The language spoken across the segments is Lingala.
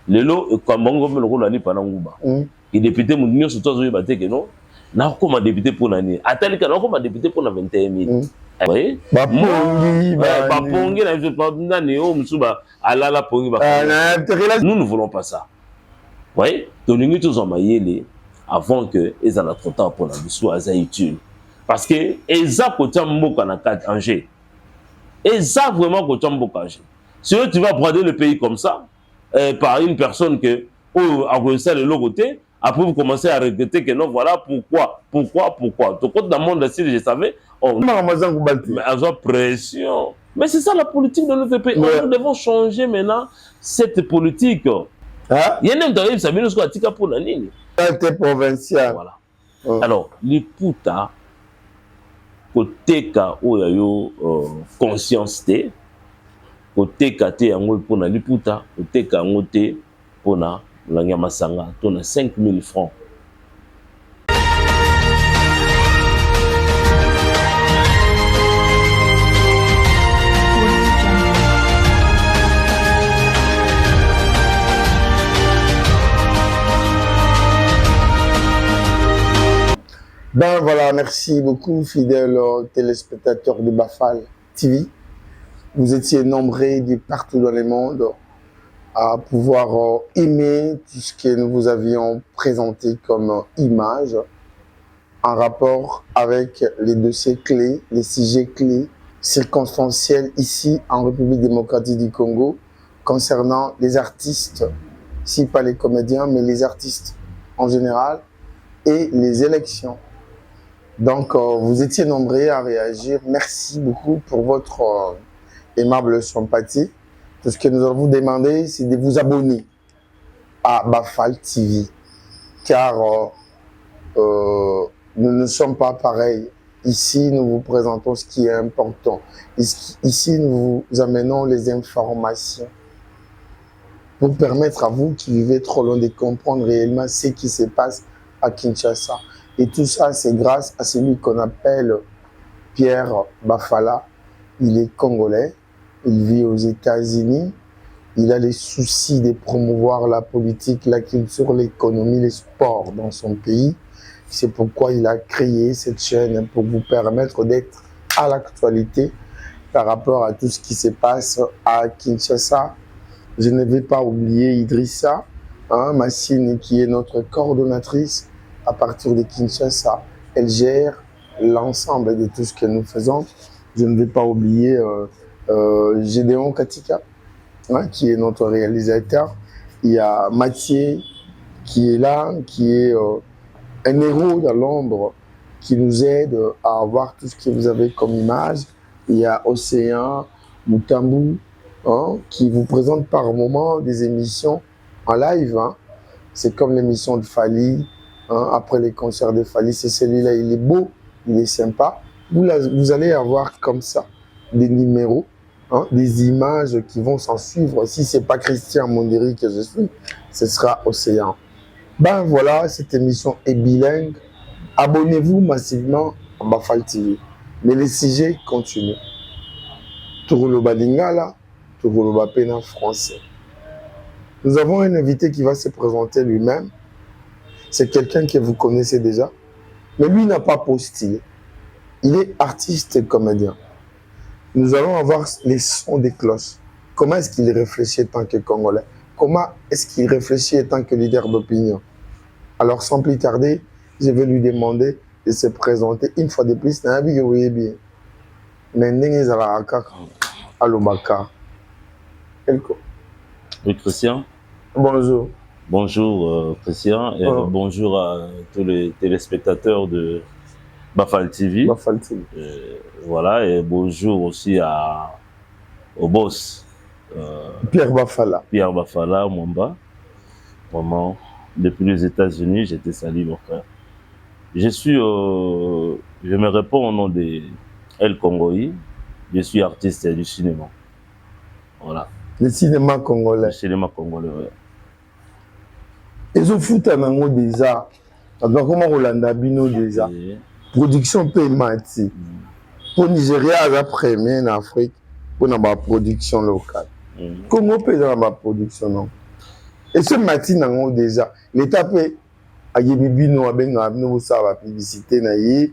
Lelo comme bongo me rôle ali pananguba. Et député mounio surtout zo yeba te que non. Na comme député pour nani. Atali ka comme député pour na 21 000. Oui. Bapongi, bapongi na je pas nani o musuba alala pongi ba. Nous ne voulons pas ça. Oui. Tolingi tous en mayele avant que ils en a trop tard pour la biso azaïtune. Parce que eza côté mboka na 4 Angers. Eza vraiment côté mboka Angers. Si tu vas prendre le pays comme ça par une personne que a réussi à le côté, après vous commencez à regretter que non, voilà pourquoi. Donc dans le monde si je savais, on a pression. Mais c'est ça la politique de notre pays. Nous devons changer maintenant cette politique. Il y a un temps ça vient jusqu'à tika pour la ligne. Provincial. Voilà. Alors, les puta côté ka oyo conscience té côté ka té yango pour na liputa côté ka ngoté pour na la nyamasanga to na 5 000 francs. Ben voilà, merci beaucoup, fidèles téléspectateurs de Bafal TV. Vous étiez nombreux de partout dans le monde à pouvoir aimer tout ce que nous vous avions présenté comme image en rapport avec les dossiers clés, les sujets clés, circonstanciels ici en République démocratique du Congo concernant les artistes, si pas les comédiens, mais les artistes en général et les élections. Donc, vous étiez nombreux à réagir. Merci beaucoup pour votre aimable sympathie. Tout ce que nous allons vous demander, c'est de vous abonner à Bafal TV. Car nous ne sommes pas pareils. Ici, nous vous présentons ce qui est important. Ici, nous vous amenons les informations pour permettre à vous qui vivez trop loin de comprendre réellement ce qui se passe à Kinshasa. Et tout ça, c'est grâce à celui qu'on appelle Pierre Bafala. Il est congolais, il vit aux États-Unis, il a les soucis de promouvoir la politique, la culture, l'économie, les sports dans son pays. C'est pourquoi il a créé cette chaîne pour vous permettre d'être à l'actualité par rapport à tout ce qui se passe à Kinshasa. Je ne vais pas oublier Idrissa, Massine, qui est notre coordonnatrice à partir de Kinshasa. Elle gère l'ensemble de tout ce que nous faisons. Je ne vais pas oublier Gédéon Katika, qui est notre réalisateur. Il y a Mathieu qui est là, qui est un héros dans l'ombre, qui nous aide à avoir tout ce que vous avez comme image. Il y a Océan, Moutambu, qui vous présente par moment des émissions en live. C'est comme l'émission de Fali. Après les concerts de Fali, c'est celui-là, il est beau, il est sympa. Vous allez avoir comme ça des numéros, des images qui vont s'en suivre. Si ce n'est pas Christian Monderi que je suis, ce sera Océan. Ben voilà, cette émission est bilingue. Abonnez-vous massivement à Bafal TV. Mais les sujets continuent. Tourouloba Lingala, Tourouloba Pena français. Nous avons un invité qui va se présenter lui-même. C'est quelqu'un que vous connaissez déjà, mais lui n'a pas postulé. Il est artiste et comédien. Nous allons avoir les sons des cloches. Comment est-ce qu'il réfléchit en tant que Congolais? Comment est-ce qu'il réfléchit en tant que leader d'opinion? Alors, sans plus tarder, je vais lui demander de se présenter une fois de plus. Oui, Christian. Bonjour. Bonjour Christian et bonjour à tous les téléspectateurs de Bafal TV. Bafal TV. Voilà, et bonjour aussi au boss Pierre Bafala. Pierre Bafala, Mwamba. Vraiment, depuis les États-Unis, j'étais salé, mon frère. Je me réponds au nom de El Congoï. Je suis artiste du cinéma. Voilà. Le cinéma congolais. Le cinéma congolais, oui. Ils ont foutu un mot déjà. Comment Rolanda Bino déjà. Production paymatique. Pour Nigeria, à la première en Afrique, pour la production locale. Comment peut dans la production non? Et ce matin, déjà, l'État peut a yebibino abenga no ça va publicité na yi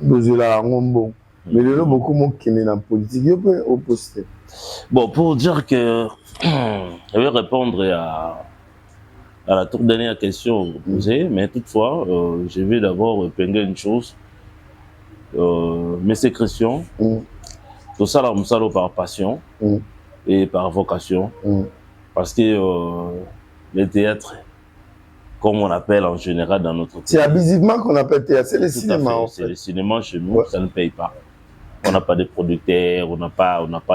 dozela ngombo. Mais le lot beaucoup mon qui est dans politique, il peut opposer. Bon, pour dire que je vais répondre à la toute dernière question posée, mais toutefois, je vais d'abord épingler une chose. Mes sécrétions, tout ça, là, on par passion et par vocation. Parce que le théâtre, comme on appelle en général dans notre pays. C'est abusivement qu'on appelle théâtre, c'est le cinéma. C'est le cinéma chez nous, ça ne paye pas. On n'a pas de producteurs,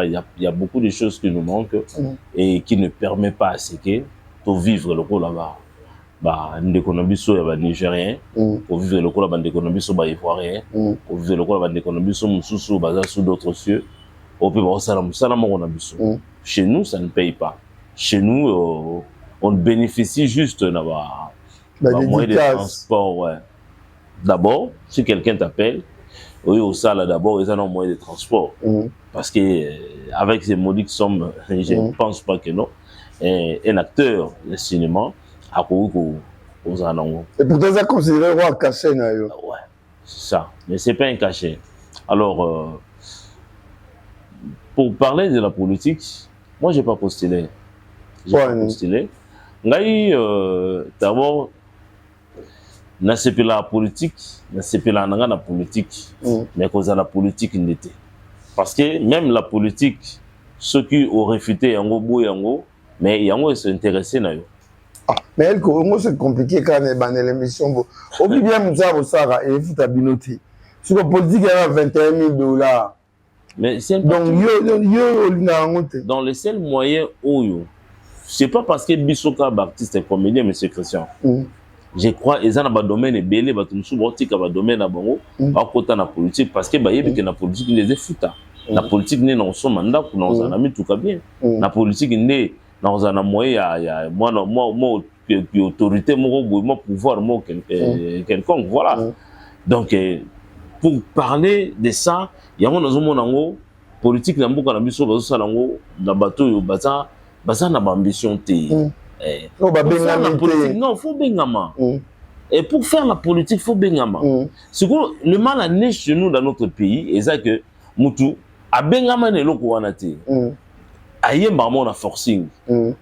il y a beaucoup de choses qui nous manquent et qui ne permettent pas à ce que pour vivre le rôle là-bas. Bah, l'économie sur les Nigériens, pour vivre le rôle là-bas, l'économie sur les Ivoiriens, pour vivre le rôle là-bas, l'économie sur d'autres cieux. Au pays, chez nous, ça ne paye pas. Chez nous, on bénéficie juste d'un moyen de transport. Ouais. D'abord, si quelqu'un t'appelle, oui, au salle d'abord, ils ont un moyen de transport. Parce que avec ces modiques sommes, je ne pense pas que non. Un acteur de cinéma a couru aux anneaux. Et pourtant, ça considéré un cachet. Ouais, c'est ça. Mais ce n'est pas un cachet. Alors, pour parler de la politique, moi, je n'ai pas postulé. Je n'ai pas postulé. D'abord, na sepela la politique, na sepela la politique, mais cause la politique n'était. Parce que même la politique, ceux qui ont réfuté Yango, mais Yango s'intéressait na yo. Mais elle, c'est compliqué quand on est dans l'émission. Au plus bien, Moussa Sarah et Fouta Binoti. Sur la politique, il y a $21 000. Mais c'est donc, dans les seuls moyens où c'est pas parce que Bissoka Baptiste est comédien, M. Christian. Je crois qu'ils ont un domaine et belé, un domaine à Bango, à la politique, parce que la politique les est fouta. La politique n'est dans son mandat, dans un ami tout cas bien. La politique n'est dans un moyen, il y a moi, autorité, moi, pouvoir, moi, quelconque, voilà. Donc, pour parler de ça, il y a un politique, il y a un bateau, il a ambition. Non, il faut Bengama. Et pour faire la politique, il faut Bengama. Le mal à nez chez nous dans notre pays, c'est que Moutou, à Bengama, n'est pas là. Aïe, maman, on a forcing.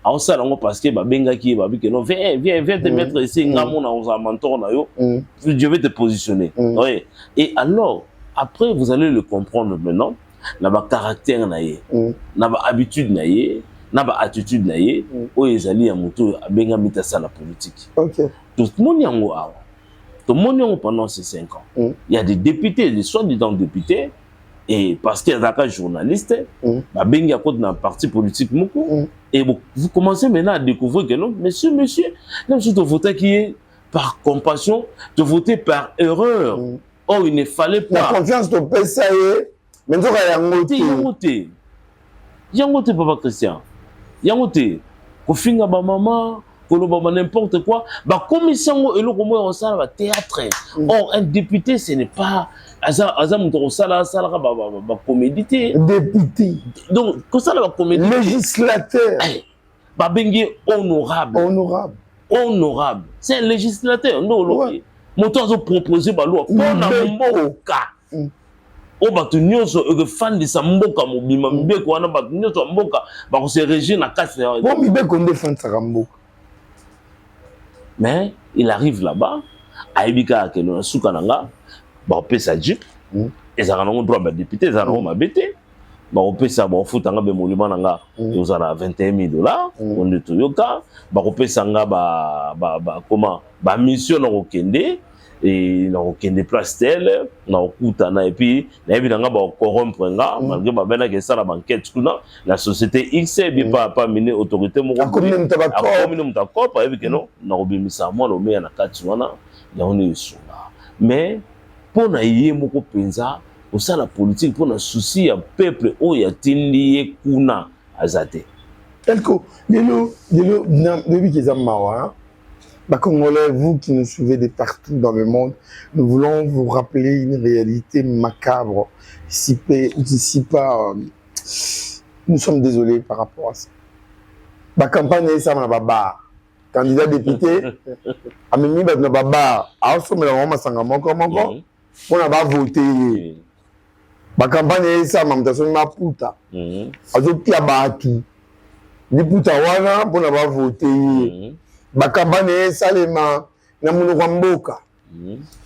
Alors, ça, parce que Benga qui est, viens te mettre ici, on a mentor, je vais te positionner. Et alors, après, vous allez le comprendre maintenant, il y a caractère, il y a habitude, naba attitude na ye o ezali ya moto abenga mitasa la politique. Tout le monde yango awa. Tout le monde yango pendant ces 5 ans. Il y a des députés, des soi-disant députés, et parce qu'il y a des journalistes, abenga à côté d'un parti politique moko. Et vous commencez maintenant à découvrir que non, monsieur, là je te voter qui est par compassion, de voter par erreur. Or il ne fallait pas. La confiance de PSAE, mais nous avons yangote papa Christian. Yangote, kofinga ba maman, koloba n'importe quoi, ba commission eloko mo on sala ba théâtre. Or un député ce n'est pas azam to sala ba comédie. Député. Donc que ça la comédie. Législateur. Ba bengi honorable. C'est un législateur. Non loki. Moto azo proposer ba loi pour na mboka. O batu nyonso fan de sa mboka mobima mbeko wana batu nyonso mboka ba ko se régir na kase. Bon mbeko défendre sa mboka. Mais il arrive là-bas, aibika ke no suka nanga, ba pesa jeep, ezaka nango droit ba député, ezaka nango mabete. Ba pesa ba futanga be monument nanga, ezala $21 000, on de toyoka, ba pesa nga comment ba mission na okende. Et na okende place tel na okutana et puis na ebinanga ba corrompre nga malgré ba bena ke sala banquette kuna la société X bi pas mener autorité mo ko communauté ko pa ebi ke non na obimisa mo lo me na kati wana ya on est sur là mais pour na yé moko penza au ça la politique pour na souci ya peuple o ya tindi kuna azate elko lelo depuis qu'ils ont mawa. Congolais, vous qui nous suivez de partout dans le monde, nous voulons vous rappeler une réalité macabre. Nous sommes désolés par rapport à ça. La campagne est ça, bar. candidat député amemi bato na baba aosomela bango masanga moko mpona bavote ye bakampagne esama moto asomi maputa azotia bato liputa wana mpona bavote ye bakampagne esalema na monoko ya mboka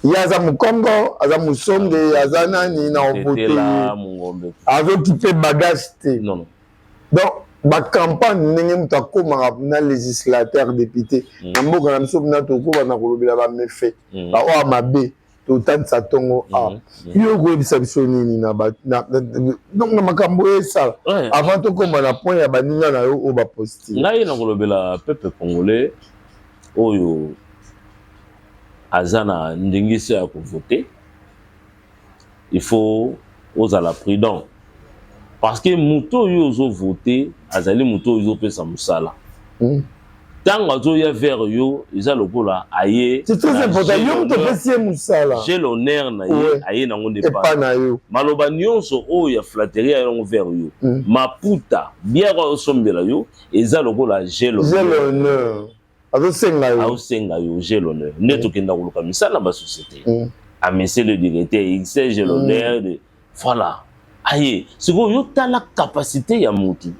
ye aza mokongo aza mosonge aza nani na ovote ye azoki mpe bagage te donc bacampagne ndenge moto akomaka na législateur député na mboka na biso mpena tokoba na kolobela bamefe baoya mabe totandisa ntongo yo koyebisa biso nini donc na makambo esala avant tokoma na point ya baninga na yo oyo bapositive ngai na kolobela peuple congolais oyo aza na ndingisi ya kovote il faut ozala prudent parce que moto oyo ozovote azali moto oyo ozopesa mosala ntango azoya vers yo eza lokola aye c'est très important yo moto opesi ye mosala j'ai l'honneur na ye aye nango ndepa na yo maloba nyonso oyo ya flatterie aye nango vers yo maputa biere oyo osombela yo eza lokola j'ai l'honneur azosenga yo j'ai l'honneur nde tokenda koluka misala na basociété amese le directeur il j'ai l'honneur de voilà aye sikoyo yo tala capacité ya motu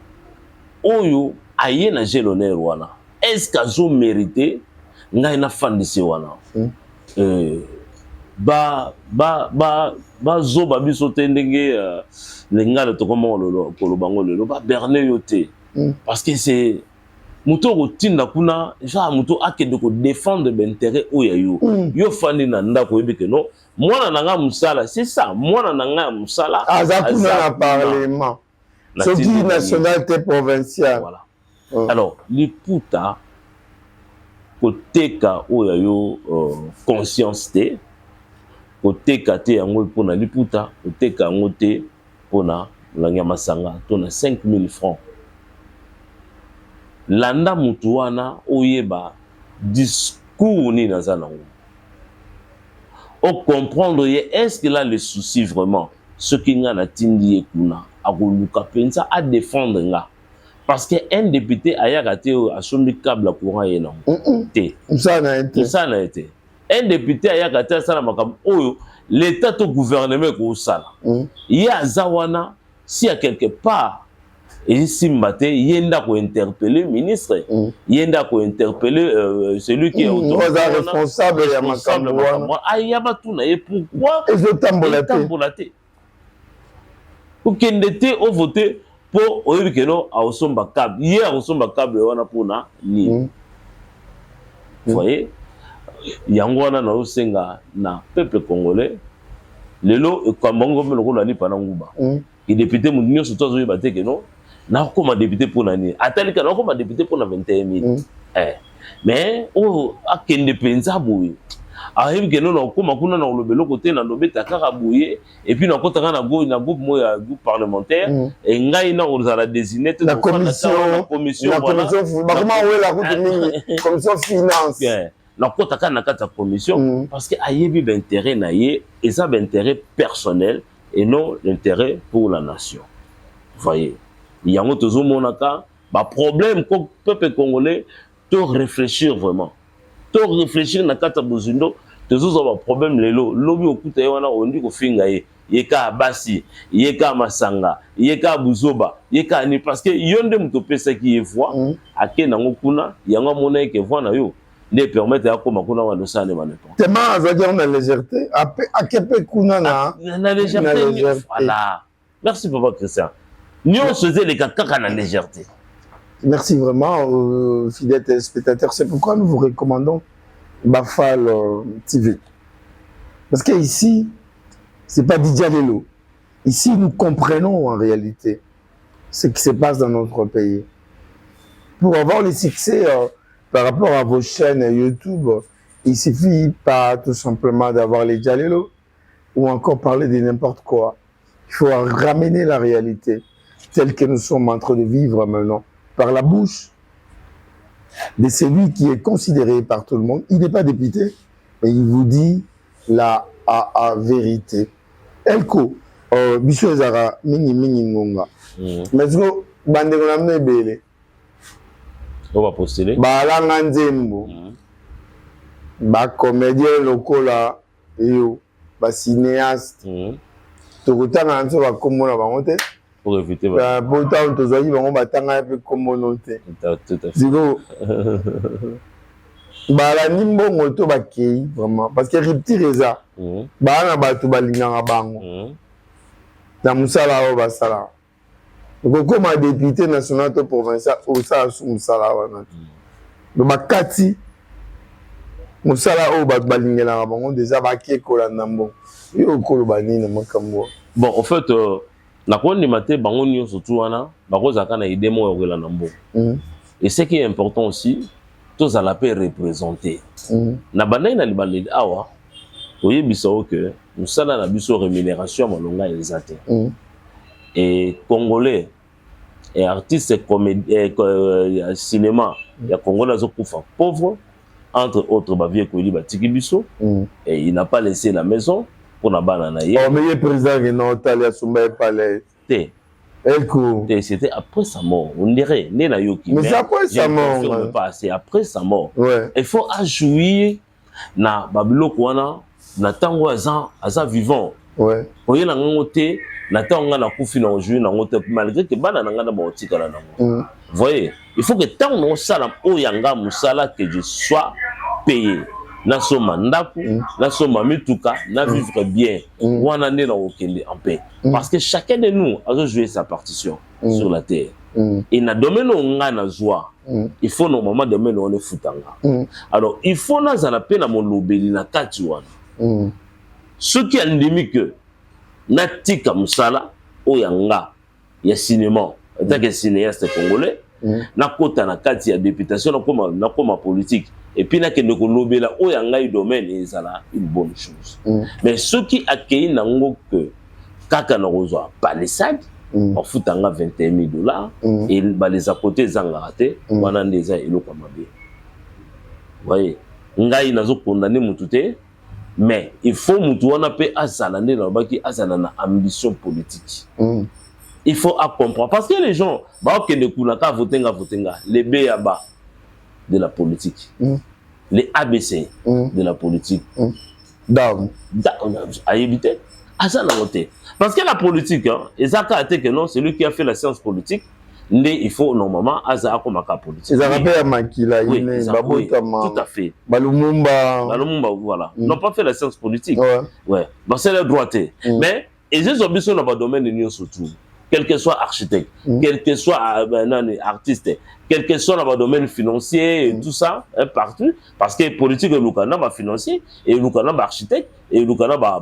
oyo aye na j'ai l'honneur wana est-ce qu'azo mérité ngai na fandisi wana zoba biso te ndenge lengala tokoma koloba ngo lelo berne yo te parce que c'est moto kotinda kuna genre moto akende ko défendre l'intérêt oya yo yo fandi na ndako yebi ke no mwana nanga musala c'est ça mwana nanga musala aza kuna na parlement soki national te provincial voilà alors liputa koteka oya yo conscience te koteka te yango mpona liputa koteka yango te mpona langa masanga to na 5000 francs landa mutu wana oyeba discours ni naza nango o comprendre ye est-ce que là le souci vraiment ce qui nga na tindi ye kuna akoluka pensa a défendre nga parce que un député ayaka te asombi câble à courant ye nango te ça na été un député ayaka te asala makambo oyo l'état to gouvernement ko sala ye aza wana si à quelque part et simba te yenda ko interpeller ministre yenda ko interpeller celui qui est responsable ya makambo wana ayaba tuna ye pourquoi ezotambola te okende te o voter pour oyebi keno aosomba câble ye aosomba câble wana pona ni voyez yango wana na osenga na peuple congolais lelo ekambango melo ko lani pana nguba ki député mu nyonso to azoyeba te keno na koma député pona ni atalika na koma député pona 21000 mais o akende penza boye ayebi keno na koma kuna na lobelo côté na lobeta kaka boye et puis na kotanga na groupe moya groupe parlementaire et ngai na ozala désigné la commission bakoma wela kutu mingi commission finance na kotaka na kata commission parce que ayebi d'intérêt na ye et ça d'intérêt personnel et non l'intérêt pour la nation voyez yango tozo monaka ba problème ko peuple congolais to réfléchir vraiment to réfléchir na kata bozindo tozo ba problème lelo lobi okuta wana ondi ko finga ye ka basi ye ka masanga ye ka buzoba ye ka ni parce que yonde muto pesa ki ye voix akena ngokuna yango mona ke voix na yo ne permettre ya koma kuna wa dosane manepo tellement azaki na légèreté akepe kuna na légèreté voilà merci papa Christian nous faisons les caca na légèreté. Merci vraiment fidèles téléspectateurs, c'est pourquoi nous vous recommandons Bafal TV parce que ici c'est pas Didier Lelo, ici nous comprenons en réalité ce qui se passe dans notre pays. Pour avoir le succès par rapport à vos chaînes YouTube, il suffit pas tout simplement d'avoir les Dialelo ou encore parler de n'importe quoi. Il faut ramener la réalité telle que nous sommes en train de vivre maintenant par la bouche de celui qui est considéré par tout le monde. Il n'est pas député, mais il vous dit la vérité. Elko, Bicho Zara, Mingi Mingi Ngonga. Mais ce que Bandegona Mbele. On va postuler. Balanga nzembo. Ba comédien lokola yo, ba cinéaste. Tokutanga nso ba kombo na bango te. Pour éviter ba. Pourtant tozali bango batanga pe kombo no te. Tout à fait. Ziko. Bala nimbongo to ba kei vraiment parce que rupture eza. Bana bato balinganga bango. Na musala o basala. Comme député national to provincial au ça sous musala wana. Do bakati musala o bato balingela bango déjà bakie kolanda mbongo. Yo kolo banini makambo. Bon, en fait, la condamnation bango nyo surtout wana, bako zaka na idée mo yokola na mbongo. Et ce qui est important aussi, tous à la paix représenter. Na bandai na libali awa, oyebisa que musala na biso rémunération malonga exacte. Et Congolais et artistes cinéma, il y a Congolais qui sont pauvres, entre autres, Bavie Kouili Batikibiso, et il n'a pas laissé la maison pour la banane. Oh, mais le président qui n'a pas laissé c'était après sa mort, on dirait, mais c'est après sa mort. C'est après sa mort. Ouais. Il faut ajouter na Babilo Kouana, na tango aza vivant. Ouais. Oye na ngote na tango na kufi na aujourd'hui na ngote malgré que bana na ngana ba tika na ngo. Voyez, il faut que tant on sala oyanga musala que je sois payé. Na soma ndaku, na soma mituka, na vivre bien. Wana ne na okende en paix. Parce que chacun de nous a joué sa partition sur la terre. Et na domaine on na joie. Il faut normalement domaine on est futanga. Alors il faut na za na pe na mon lobeli na kati wana. Ce qui est endémique, natika musala oyanga ya cinéma, tant que cinéaste congolais, na kota na kati ya députation na koma politique et puis na kende ko lobela oyanga i domaine ezala une bonne chose. Mais ce qui accueille nango que kaka na rozwa palissade en futanga $21,000 et ba les à côté zanga raté wana ndeza eloko mabe. Voyez, ngai nazo condamner mututé. Mais il faut que pe azalande na baki azalana ambition politique. Il faut comprendre parce que les gens ba ke ne kunaka votenga les BABA de la politique. Les ABC de la politique. À éviter azana voter parce que la politique ezaka ate que non, c'est lui qui a fait la science politique. Il faut normalement aza akomaka politique. Ils rappellent Makila, oui, tout à fait. Balumumba, voilà. Ils n'ont pas fait la science politique. Ouais. Bah, c'est la droite. Mais ils ont besoin dans le domaine de l'union surtout. Quel que soit architecte, quel que soit artiste, quel que soit dans le domaine financier et tout ça, partout. Parce que politique, Lukana va financier, et Lukana va architecte, et Lukana va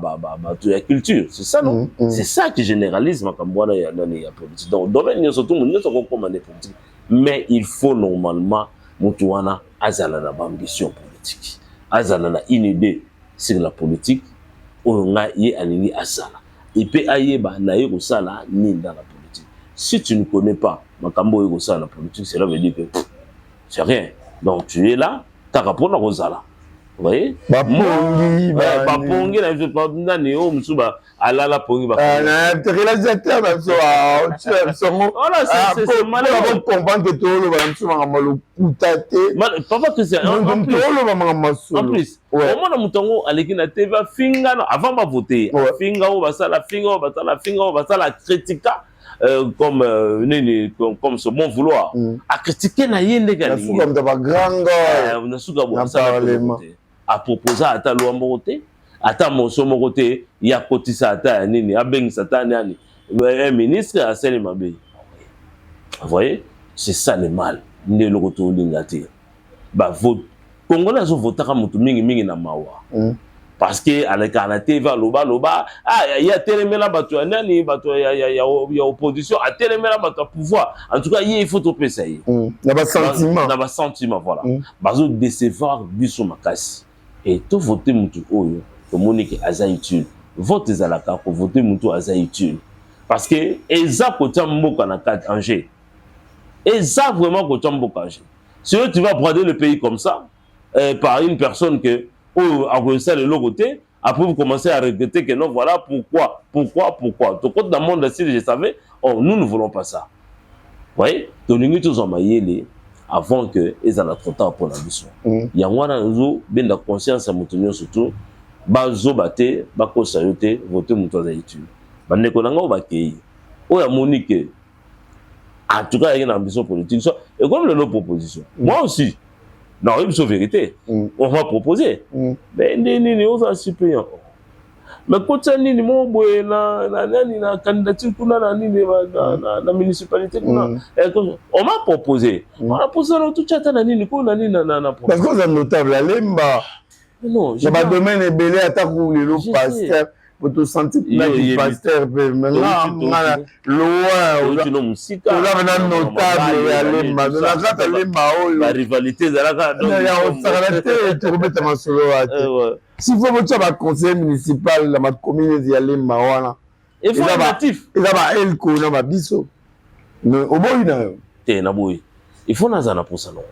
culture. C'est ça, non? C'est ça qui généralise ma Kamboana et la politique. Donc, domaine, nous surtout, nous sommes commandés politique. Mais il faut normalement, Moutouana, Azalana, ambition politique. Azalana, une idée sur la politique, on a y aligné Azala. Et puis, Ayeba, Naïro Sala, ni dans la politique. Si tu ne connais pas Makambo Ego Sala, la politique, cela veut dire que c'est rien. Donc, tu es là, tu as rapport à Rosala. Vous voyez? Bapongi, Bapongi, je ne sais pas, Néo, Moussouba, Alala Pongi, Bapongi. Réalisateur, c'est malheureux. On va comprendre que tout le monde est papa Christian, en plus, au moment où Moutongo, à l'équipe de TV, avant de voter, Finga, on va ça, la Finga, on va ça, la critica. Comme ce bon vouloir à critiquer na yende gali comme ta granga na suka bo ça à proposer à ta loi moroté à ta moso moroté ya kotisa ata nini abengi satani ani un ministre a seli mabe. Vous voyez, c'est ça le mal ne le retour lingati ba vote congolais zo votaka mutu mingi na mawa. Parce que avec la TV loba il y a télémela bato nani bato ya opposition a télémela bato pouvoir en tout cas il faut topé ça y na ba sentiment voilà bazo décevoir biso makasi et tout voter mutu oyo to monique azaïtule vote ezalaka ko voter mutu azaïtule parce que eza kota mboka na 4 Angers eza vraiment kota mboka Angers si tu vas prendre le pays comme ça par une personne que à le logoté, après vous commencez à regretter que non, voilà pourquoi. Donc, dans le monde, si je savais, nous ne voulons pas ça. Vous voyez, tous avant que ils aient trop tard pour la mission. Il y a une conscience à maintenir surtout. Bazo bate, bako sayote, voter mutoza étude. Bandeko nanga obakei. Oya Monique. En tout cas, il y a une ambition politique. Et comme le proposition. Moi aussi. Non, il y a une vérité. On va proposer. Mais ni aux suppléants. Mais quand ça ni mo boy na candidature kuna na municipalité kuna. On m'a proposé. On a posé tout chata na nini ko na nini na. Parce que c'est notable la lemba. Non, je vais domaine est belé à ta pour le pasteur pour te sentir du pasteur maintenant loin tu non musika on a notable ya lemba na kata lemba la rivalité zalaka donc ya on s'arrête tu remettre ma solo si faut que tu as conseiller municipal dans ma commune ya lemba wana il faut natif il va elko na ba biso mais au boy na te na boy il faut nazana pour ça non.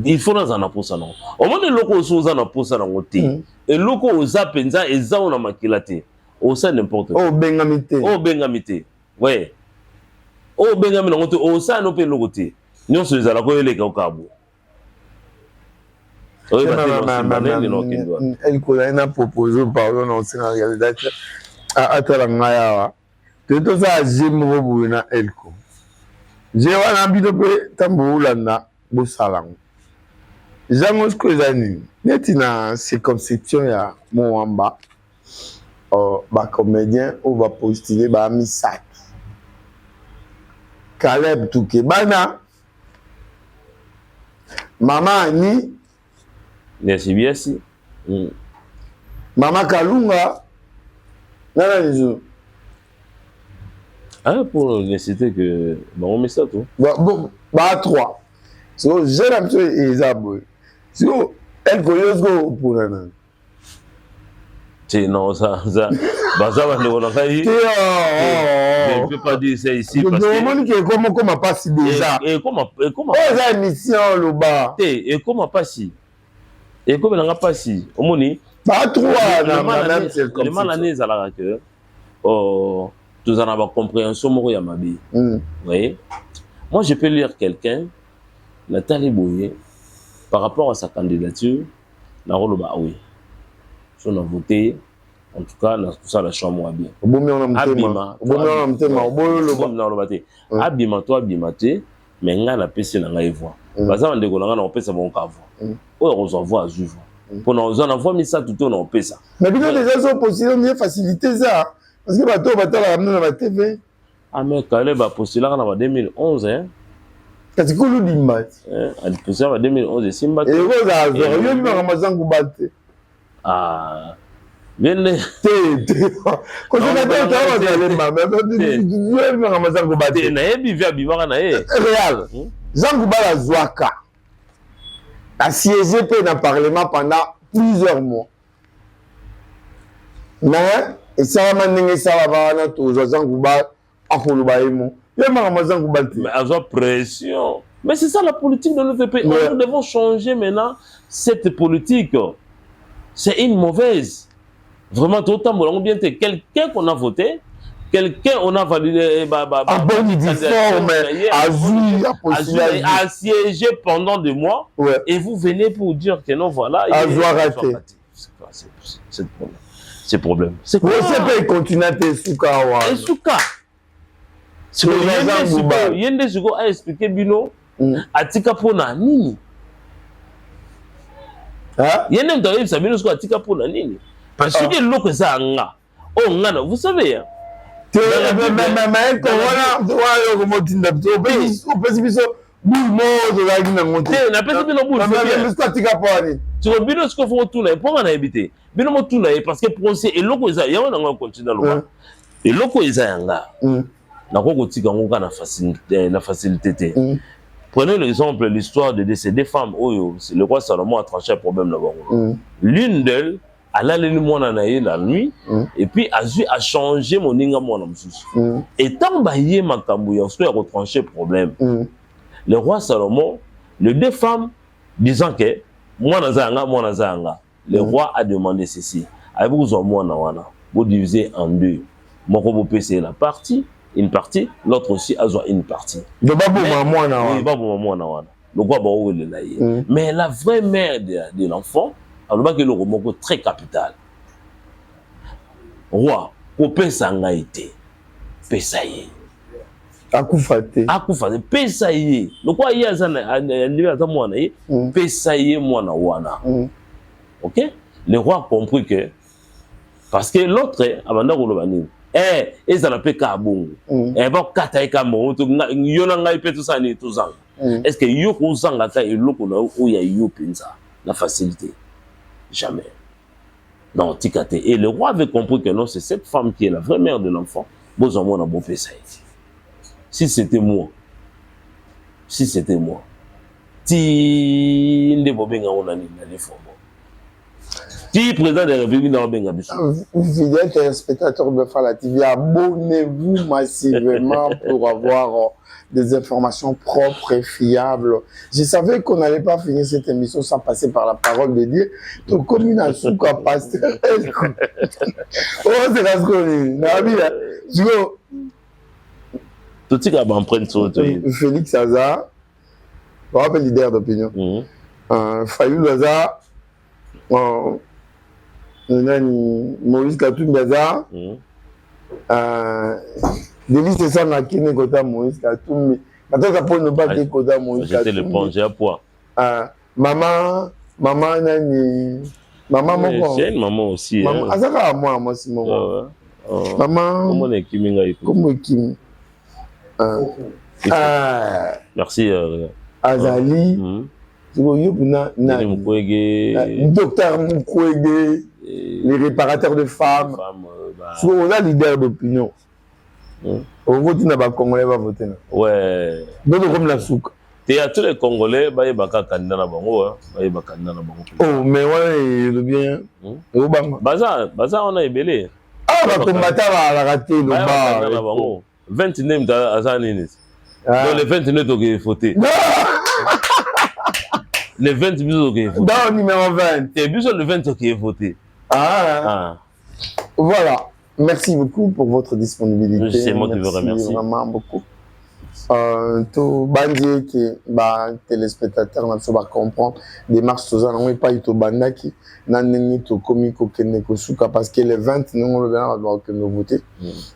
Il faut dans un pour ça non. Au moins le loco aux ans pour ça non côté. Et loco aux apenza et za on a makilate. Au sein n'importe quoi. Oh bengamité. Oh bengamité. Ouais. Oh bengamité non côté au sein no pe le côté. Nous se les ala ko ele ka okabo. Oui elle connaît un proposé pardon non c'est en réalité atala ngaya. Tout ça j'ai mo bu na elko. J'ai wana bito pe tambula na bo salango. Jango skozani neti na circonscription ya Moamba ba comédien ou ba postuler ba Misak Caleb Touké bana mama ni merci bien mama Kalunga nana nizo pour nécessiter que on met ça tout ba 3 so j'ai l'habitude ezabo so elle connaît pour nana c'est non ça baza va le faire je peux pas dire ça ici parce que comment passe déjà et comment ça mission le bas et comment passe et comme on n'a pas si au moni pas trop le mal année ça la que tous en avoir compréhension moko ya mabi vous voyez moi je peux lire quelqu'un Nathalie Boye par rapport à sa candidature na roloba oui si on a voté en tout cas tout ça la chambre bien abima toi abimate mais nga na pesi na ngai voix baza bandeko na nga na opesa bon ka voix oyo kozwa juge pour nous en avoir mis ça tout on en pesa mais bien déjà so possible mieux faciliter ça parce que bato batala ramener na TV mais Caleb a postulé en 2011 hein kasi ko ludimba elle postulé en 2011 simba et vous avez yo ni ramazangu batte Vienne ko ça va être le mama mais ramazangu batte na yebi via bivaka na ye réal zangu bala zwaka a siégé pe dans parlement pendant plusieurs mois mais et ça va m'amener ça va na to zangu ba akoluba emo yo ramazangu batte mais avoir pression mais c'est ça la politique de notre pays nous devons changer maintenant cette politique c'est une mauvaise vraiment tout le temps on bien quelqu'un qu'on a voté quelqu'un on a validé a siégé pendant 2 mois et vous venez pour dire que non voilà c'est problème c'est quoi c'est continuer à te souka c'est que yende zuko a expliqué bino atika pona nini yende mtaye sabino zuko atika pona nini parce que loko za nga ngana vous savez hein mais voilà comme tinda au pesibiso bulmo de la gina monter na pesibino bulmo mais atika pona tu bino zuko fo tuna pour na ebité bino mo tuna parce que procès et loko za ya wana nga continue lo et loko za yanga na ko tika ngoka na facilité prenez l'exemple l'histoire de ces femmes c'est le roi Salomon a tranché un problème là-bas l'une d'elles elle a allé mona na la nuit et puis a changé mon ninga mona mususu et tant baye makambu ya so ya retrancher problème le roi Salomon les 2 femmes disant que mona zanga le roi a demandé ceci avez vous en mona wana vous divisez en 2 moko vous payez la partie une partie l'autre aussi a une partie de babou mona wana babou mona wana le quoi bon mais la vraie mère de l'enfant alors que le romoko très capital roi kopesa nga été pesa ye akufate pesa ye le quoi il y a ça ndibe ata mwana ye pesa ye mwana wana OK le roi a compris que parce que l'autre abanda koloba nini ezala pe ka bongo ba kata ka mo to yona ngai pe tout ça ni tout ça est-ce que yo ko zanga ta eloko na o ya yo penza la facilité jamais non tikate et le roi avait compris que non c'est cette femme qui est la vraie mère de l'enfant besoin mon bon pesa si c'était moi ti nde bobenga ona ni na les qui président de la République dans Benga Bissou. Fidèles téléspectateurs de Bafala TV, abonnez-vous massivement pour avoir des informations propres et fiables. Je savais qu'on n'allait pas finir cette émission sans passer par la parole de Dieu. Donc, comme une asuka pasteur. Oh, c'est la scoline. Tout ce qui a empreinte sur Félix Hazard, on rappelle leader d'opinion. Fayou Hazard, Maurice Katumbi Baza, Delis c'est ça n'a qu'une côté Maurice Katumbi. Maintenant ça peut ne pas dire côté Maurice Katumbi. J'étais le plongé à poids. Maman nani, maman mon. C'est une maman aussi. Maman, azaka moi c'est maman. Maman. Comment est Kiminga iko? Comment Kim? Merci. Azali. Docteur Mukwege, les réparateurs de femmes. On a leader d'opinion. On vote n'a pas Congolais va voter. Ouais. D'autres comme la souk. Et à tous les Congolais, bah ils baka candidat na bango, bah ils baka candidat na bango. Oh mais ouais le bien. Baza on a ébélé. Ah bah combattant a raté le bas. 29 azanini. Donc les 29 ont voté. Les 20 bisous qui est voté. Dans le numéro 20. C'est bisous le 20 qui est voté. Voilà. Merci beaucoup pour votre disponibilité. C'est moi qui vous remercie. Vraiment beaucoup. Tout bandit qui téléspectateur n'a pas comprendre démarche tous en pas ito bandaki naneni to komiko keneko suka parce que les 20 nous le bien que nous voter.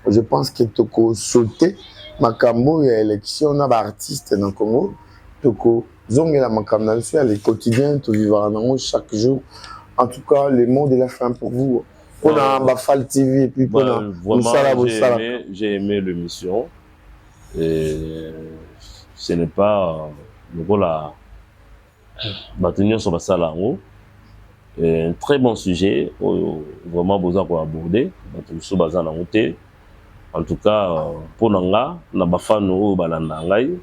Je pense que toko sauter makambo ya élection na ba artiste dans Congo toko zongela makambo sur les quotidiens to vivre en chaque jour. En tout cas les mots de la fin pour vous. On a Bafal TV et puis on a j'ai aimé l'émission. Et ce n'est pas le rôle à maintenir sur la salle en haut. Un très bon sujet, vraiment besoin qu'on aborder. En tout cas, pour Nanga, na bafano balanda ngai,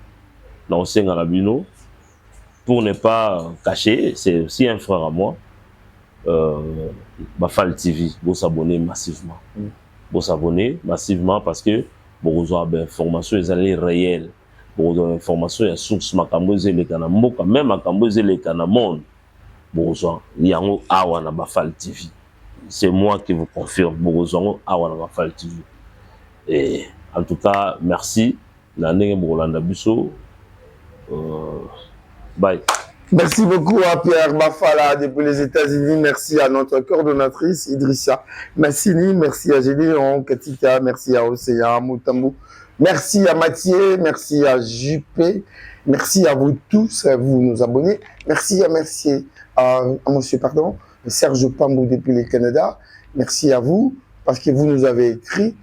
na osenga la bino, pour ne pas cacher, c'est aussi un frère à moi. Bafal TV, vous s'abonner massivement. Vous s'abonner massivement parce que vous avez des informations réelles. Vous avez des informations à source makamboze les kanamboka même makamboze les kanamonde. Vous avez awa na Bafal TV. C'est moi qui vous confirme. Vous avez awa na Bafal TV. Et en tout cas, merci. Bye. Merci beaucoup à Pierre Bafala depuis les États-Unis. Merci à notre coordonnatrice Idrissa Massini. Merci à Gédéon Katika. Merci à Océan Moutamou. Merci à Mathieu. Merci à Juppé. Merci à vous tous, à vous nous abonnez. Merci à monsieur Serge Pambou depuis le Canada. Merci à vous parce que vous nous avez écrit,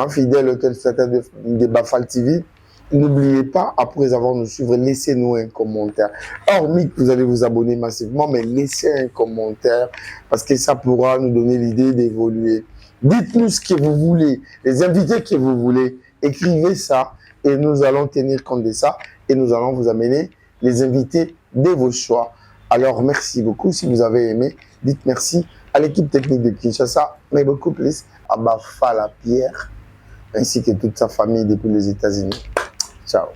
fidèle au téléspectateur de Bafal TV. N'oubliez pas, après avoir nous suivre, laissez-nous un commentaire. Hormis que vous allez vous abonner massivement, mais laissez un commentaire parce que ça pourra nous donner l'idée d'évoluer. Dites-nous ce que vous voulez, les invités que vous voulez. Écrivez ça et nous allons tenir compte de ça et nous allons vous amener les invités de vos choix. Alors, merci beaucoup. Si vous avez aimé, dites merci à l'équipe technique de Kinshasa, mais beaucoup plus à Bafala Pierre, ainsi que toute sa famille depuis les États-Unis. Ciao.